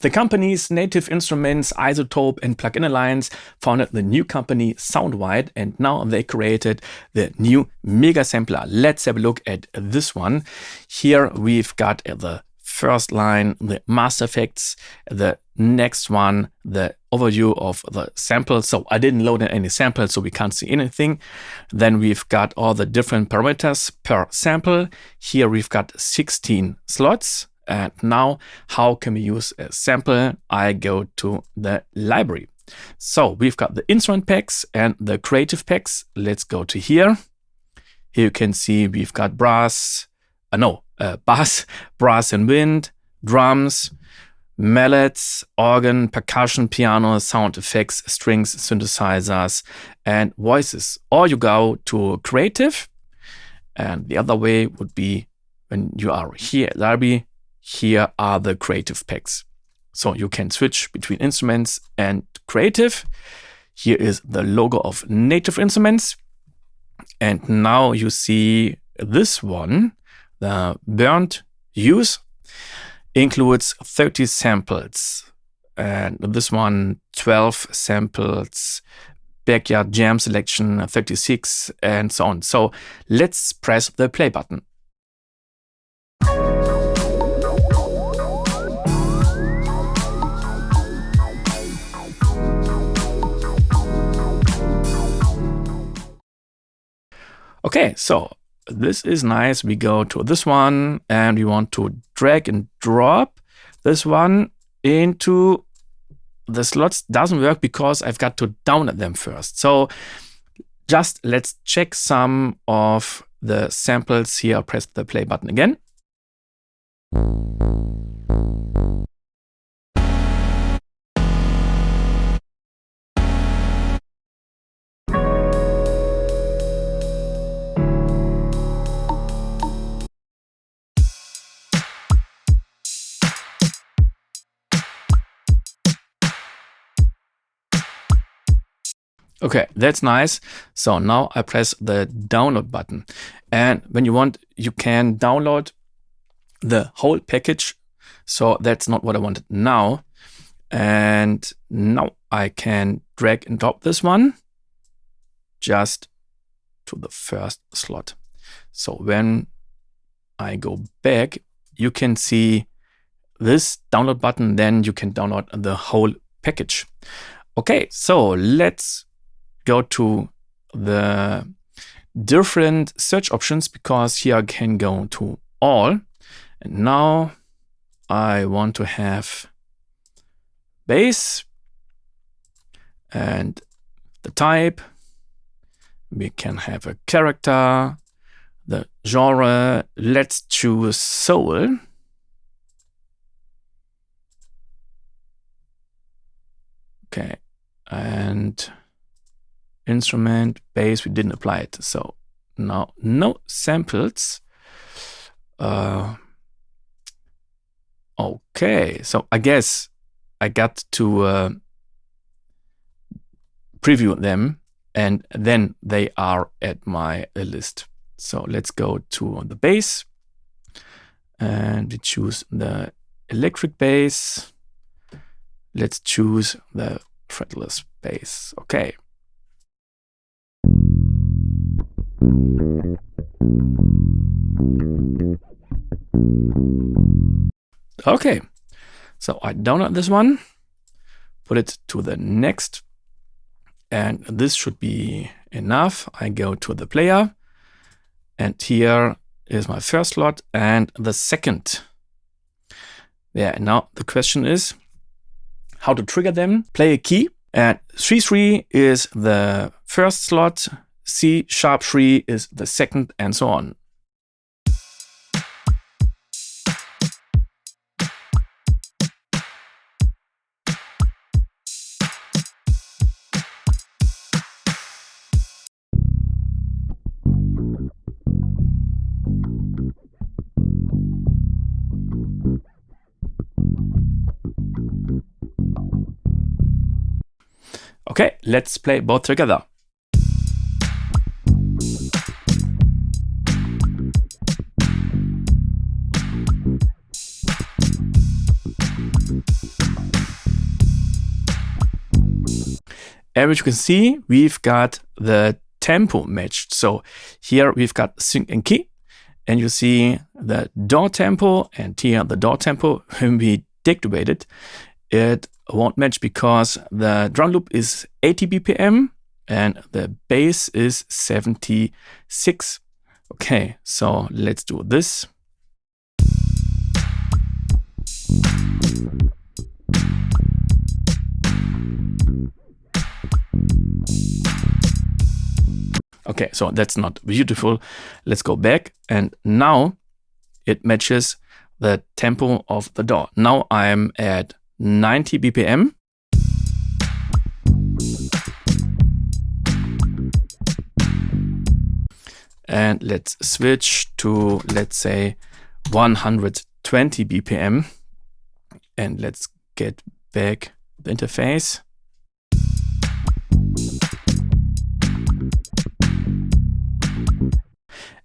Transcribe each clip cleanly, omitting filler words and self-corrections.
The company's Native Instruments, iZotope, and Plugin Alliance founded the new company Soundwide, and now they created the new Mega Sampler. Let's have a look at this one. Here we've got the first line, the master effects, the next one, the overview of the sample. So I didn't load in any samples, so we can't see anything. Then we've got all the different parameters per sample. Here we've got 16 slots. And now, how can we use a sample? I go to the library. So we've got the instrument packs and the creative packs. Let's go to here. Here you can see we've got bass, brass and wind, drums, mallets, organ, percussion, piano, sound effects, strings, synthesizers, and voices. Or you go to creative. And the other way would be when you are here at library. Here are the creative packs. So you can switch between instruments and creative. Here is the logo of Native Instruments. And now you see this one, the burnt use, includes 30 samples. And this one, 12 samples, backyard jam selection, 36, and so on. So let's press the play button. Okay, so this is nice. We go to this one and we want to drag and drop this one into the slots. Doesn't work because I've got to download them first. So just let's check some of the samples here. Press the play button again. Okay, that's nice. So now I press the download button. And when you want, you can download the whole package. So that's not what I wanted now. And now I can drag and drop this one just to the first slot. So when I go back, you can see this download button. Then you can download the whole package. Okay, so let's go to the different search options, because here I can go to all. And now I want to have bass and the type. We can have a character, the genre. Let's choose soul. Okay, and instrument, bass, we didn't apply it. So now no samples. Okay, so I guess I got to preview them and then they are at my list. So let's go to the bass and we choose the electric bass. Let's choose the fretless bass. Okay. Okay, so I download this one, put it to the next, and this should be enough. I go to the player, and here is my first slot and the second. Yeah, now the question is how to trigger them. Play a key, and 3/3 is the first slot, C#3 is the second, and so on. Okay, let's play both together. And as you can see, we've got the tempo matched. So here we've got sync and key, and you see the DAW tempo and here the DAW tempo. When we deactivate it won't match because the drum loop is 80 BPM and the bass is 76. Okay, so let's do this. Okay, so that's not beautiful. Let's go back, and now it matches the tempo of the DAW. Now I'm at 90 BPM. And let's switch to, let's say, 120 BPM. And let's get back the interface.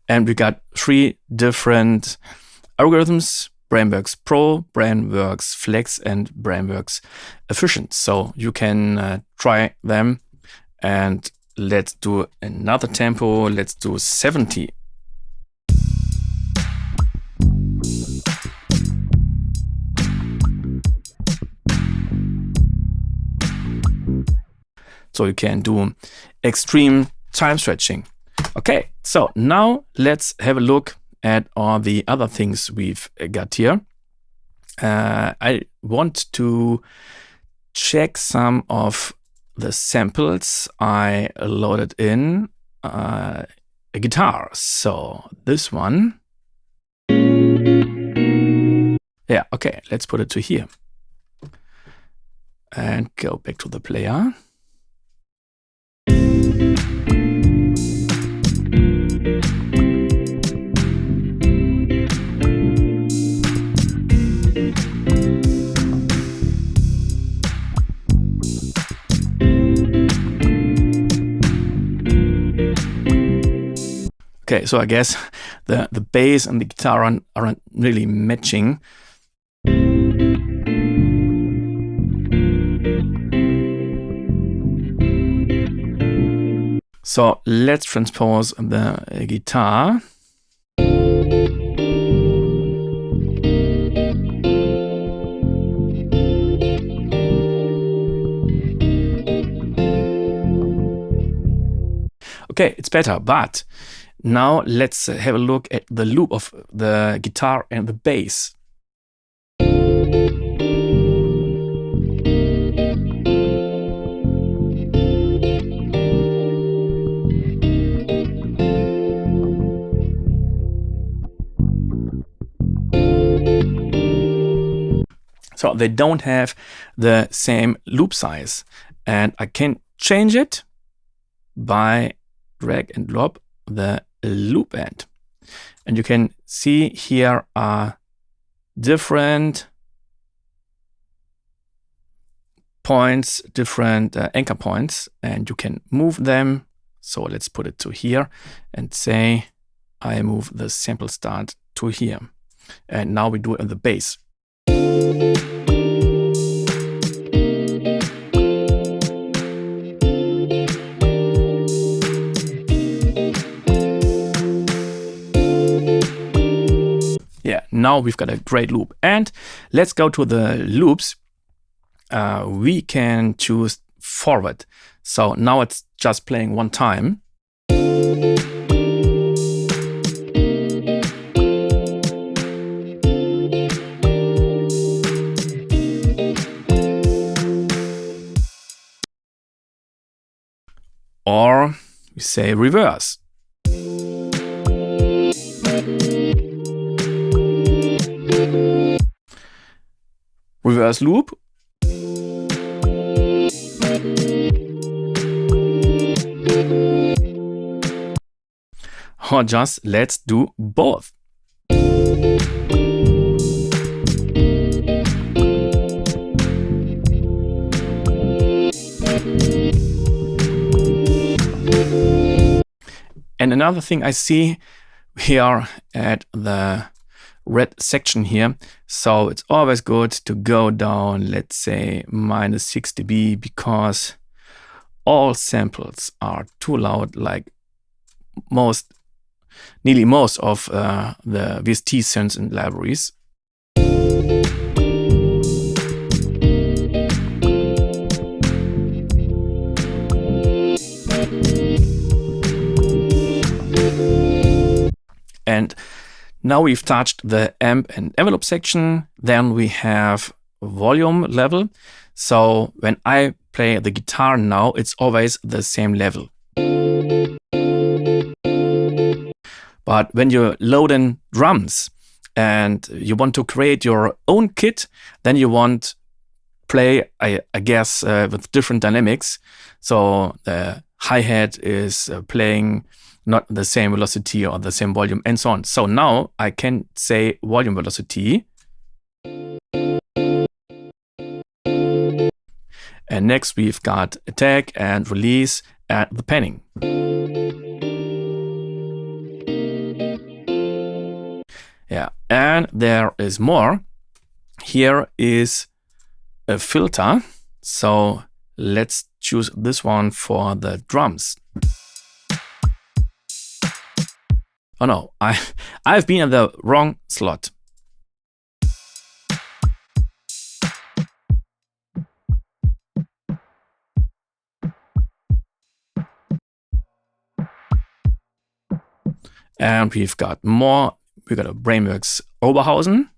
And we got 3 different algorithms: brainworx Pro, brainworx Flex, and brainworx Efficient. So you can try them. And let's do another tempo. Let's do 70. So you can do extreme time stretching. Okay, so now let's have a look at all the other things we've got here. I want to check some of the samples I loaded in a guitar. So this one. Yeah, okay, let's put it to here. And go back to the player. Okay, so I guess the bass and the guitar aren't really matching. So let's transpose the guitar. Okay, it's better, but now let's have a look at the loop of the guitar and the bass. So they don't have the same loop size, and I can change it by drag and drop the loop end. And you can see here are different points, different anchor points, and you can move them. So let's put it to here and say I move the sample start to here. And now we do it on the bass. Yeah, now we've got a great loop. And let's go to the loops. We can choose forward. So now it's just playing one time. Or we say reverse. Reverse loop. Or just let's do both. And another thing I see, we are at the red section here. So it's always good to go down, let's say -6 dB, because all samples are too loud, like nearly most of the VST synths and libraries. And now we've touched the amp and envelope section. Then we have volume level. So when I play the guitar now, it's always the same level. But when you load in drums and you want to create your own kit, then you want play, I guess, with different dynamics. So the hi-hat is playing not the same velocity or the same volume and so on. So now I can say volume velocity. And next we've got attack and release and the panning. Yeah, and there is more. Here is a filter. So let's choose this one for the drums. Oh no, I've been in the wrong slot. And we've got more. We've got a brainworx Oberhausen.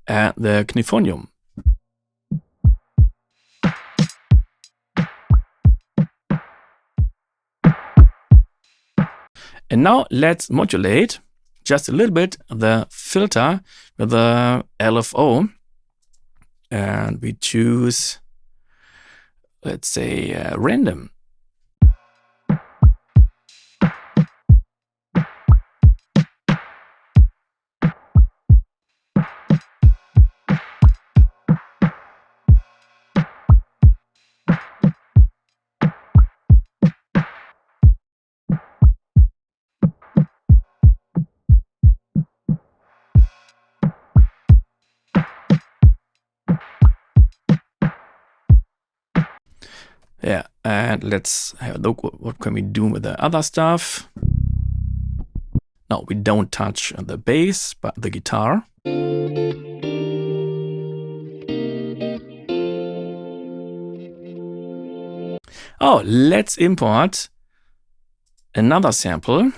And the Cniphonium. And now let's modulate just a little bit the filter with the LFO. And we choose, let's say, random. Yeah, and let's have a look. What can we do with the other stuff? No, we don't touch the bass, but the guitar. Oh, let's import another sample.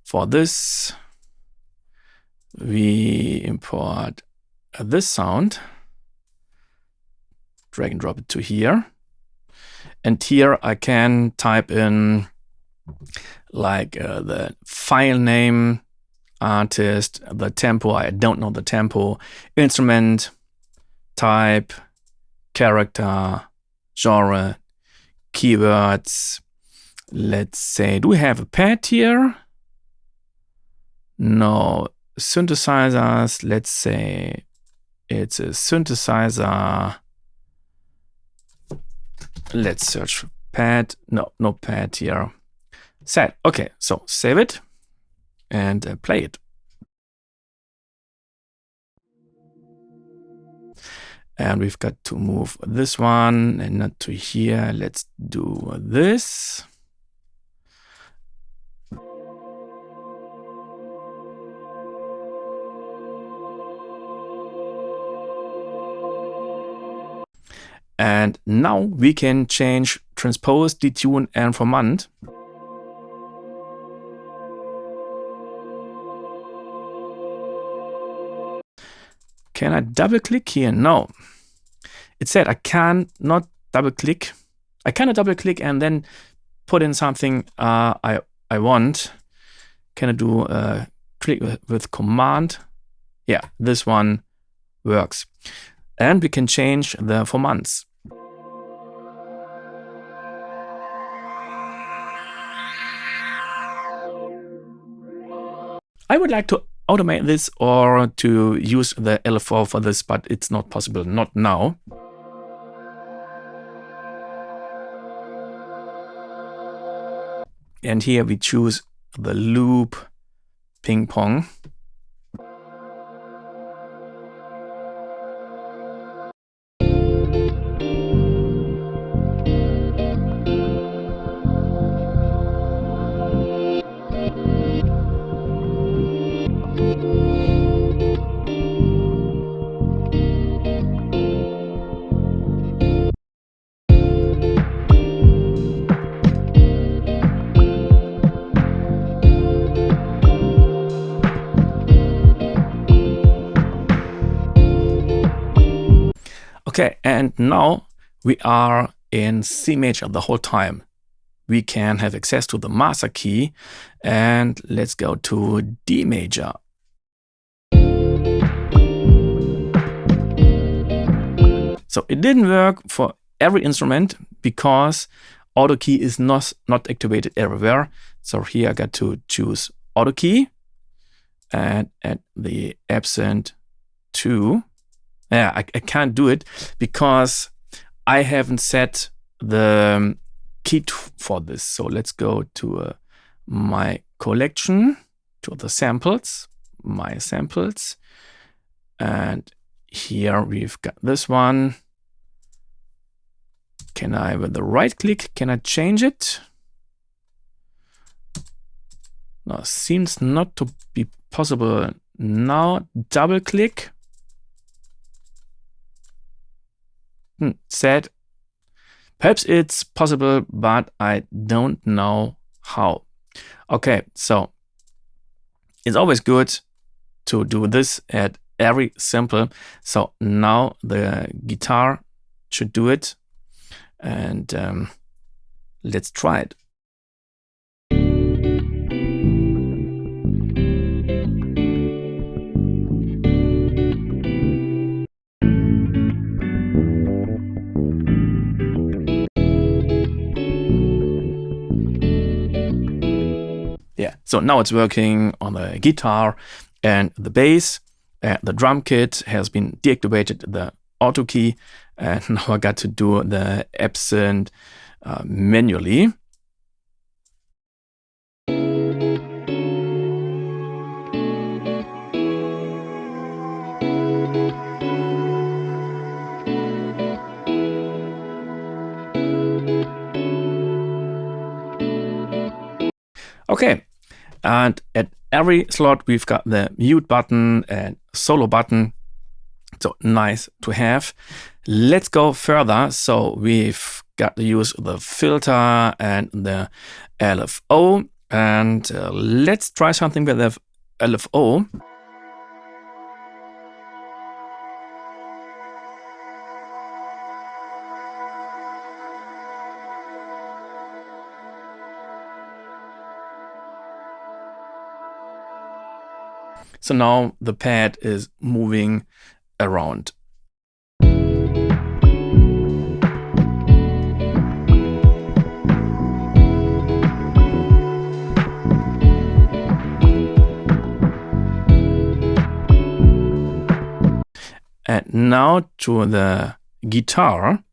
For this, we import this sound. Drag and drop it to here. And here I can type in like the file name, artist, the tempo. I don't know the tempo, instrument, type, character, genre, keywords. Let's say, do we have a pad here? No. Synthesizers. Let's say it's a synthesizer. Let's search for pad. No pad here. Set. Okay, so save it and play it. And we've got to move this one and not to here. Let's do this. And now we can change transpose, detune, and formant. Can I double click here? No. It said I cannot double click. I cannot double click and then put in something I want. Can I do click with command? Yeah, this one works. And we can change the formants. I would like to automate this or to use the LFO for this, but it's not possible, not now. And here we choose the loop ping pong. Okay, and now we are in C major the whole time. We can have access to the master key, and let's go to D major. So it didn't work for every instrument because auto key is not activated everywhere. So here I got to choose auto key and add the absent 2. Yeah, I can't do it because I haven't set the key for this. So let's go to my collection, to the samples, my samples. And here we've got this one. Can I, with the right click, can I change it? No, seems not to be possible. Now double click. Sad. Perhaps it's possible, but I don't know how. Okay, so it's always good to do this at every sample. So now the guitar should do it. And let's try it. Yeah, so now it's working on the guitar and the bass. The drum kit has been deactivated, the auto key, and now I got to do the absent manually. Okay, and at every slot we've got the mute button and solo button. So nice to have. Let's go further. So we've got to use the filter and the LFO. And let's try something with the LFO. So now the pad is moving around. And now to the guitar,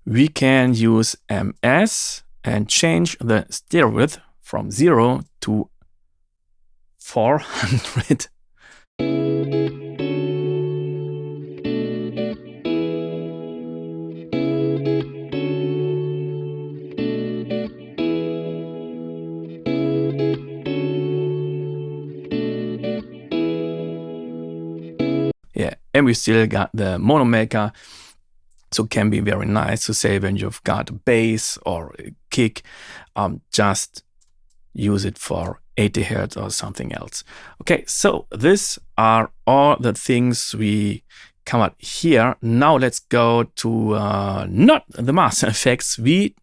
we can use MS and change the stereo width from 0 to 400. Yeah, and we still got the mono maker. So it can be very nice to say when you've got a bass or a kick, just use it for 80 Hertz or something else. Okay, so these are all the things we covered here. Now let's go to not the master effects. We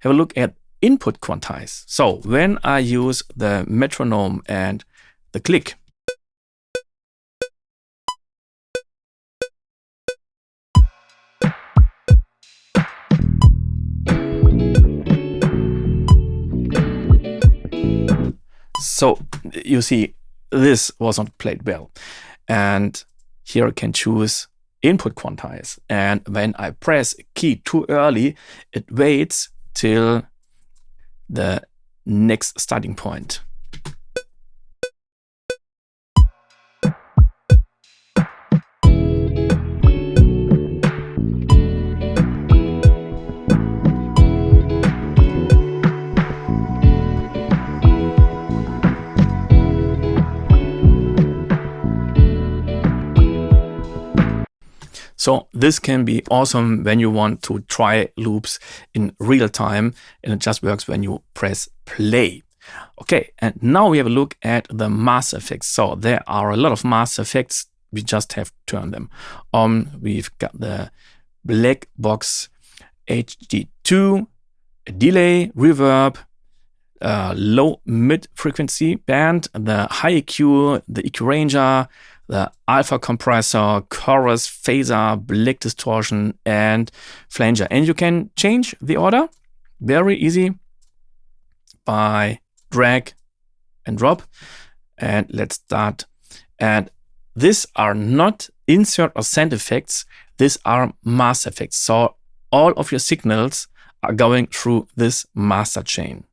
have a look at input quantize. So when I use the metronome and the click, so you see, this was not played well. And here I can choose input quantize. And when I press key too early, it waits till the next starting point. So this can be awesome when you want to try loops in real time, and it just works when you press play. Okay, and now we have a look at the master effects. So there are a lot of master effects we just have to turn them on. We've got the black box HD2, a delay, reverb, low mid frequency band, the high EQ, the EQ ranger, the alpha compressor, chorus, phaser, black distortion, and flanger. And you can change the order very easy by drag and drop. And let's start. And these are not insert or send effects. These are master effects. So all of your signals are going through this master chain.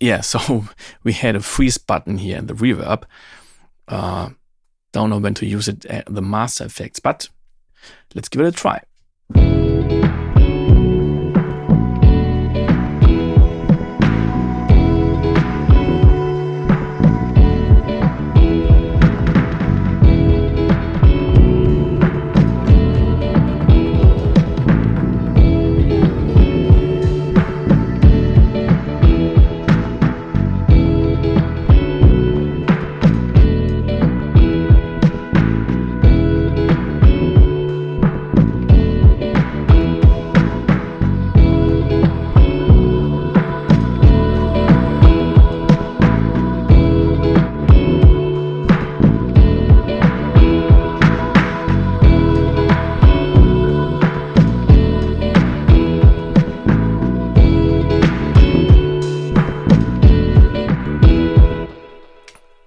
Yeah, so we had a freeze button here in the reverb. Don't know when to use it at the master effects, but let's give it a try.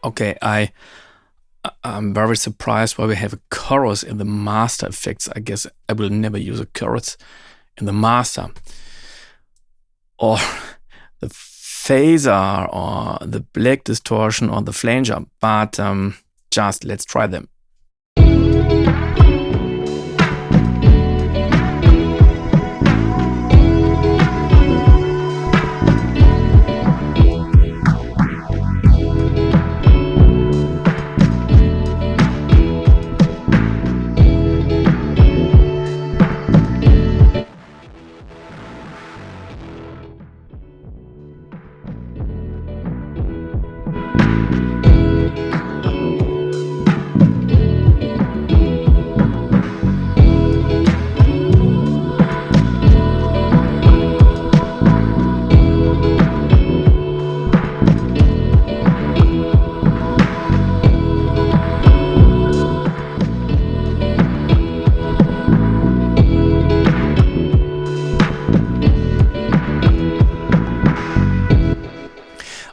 Okay, I'm very surprised why we have a chorus in the master effects. I guess I will never use a chorus in the master. Or the phaser, or the black distortion, or the flanger. But just let's try them.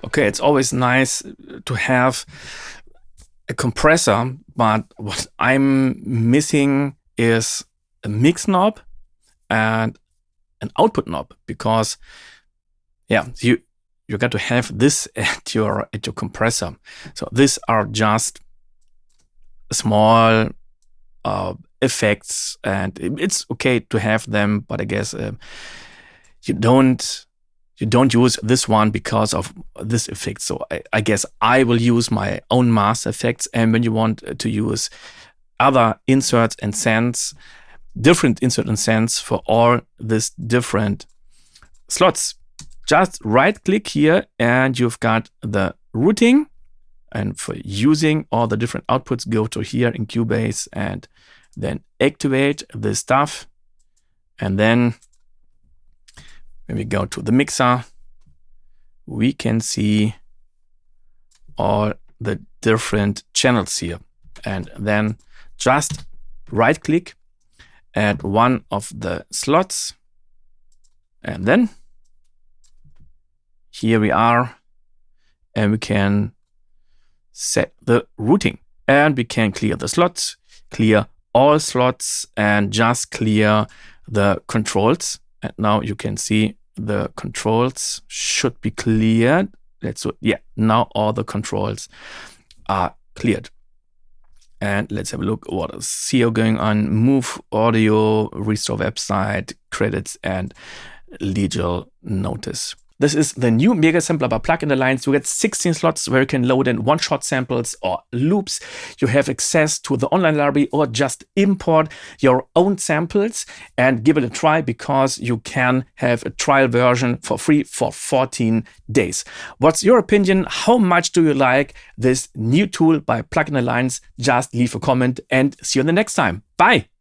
Okay, it's always nice to have a compressor, but what I'm missing is a mix knob and an output knob, because yeah, you got to have this at your compressor. So these are just small effects, and it's okay to have them, but I guess you don't use this one because of this effect. So I guess I will use my own master effects. And when you want to use other inserts and sends, different insert and sends for all these different slots, just right click here and you've got the routing. And for using all the different outputs, go to here in Cubase and then activate this stuff. And then when we go to the mixer, we can see all the different channels here. And then just right click at one of the slots. And then here we are. And we can set the routing. And we can clear the slots, clear all slots, and just clear the controls. And now you can see the controls should be cleared. Yeah, now all the controls are cleared. And let's have a look what is here going on. Move audio, restore website, credits, and legal notice. This is the new Mega Sampler by Plugin Alliance. You get 16 slots where you can load in one-shot samples or loops. You have access to the online library or just import your own samples and give it a try, because you can have a trial version for free for 14 days. What's your opinion? How much do you like this new tool by Plugin Alliance? Just leave a comment and see you in the next time. Bye!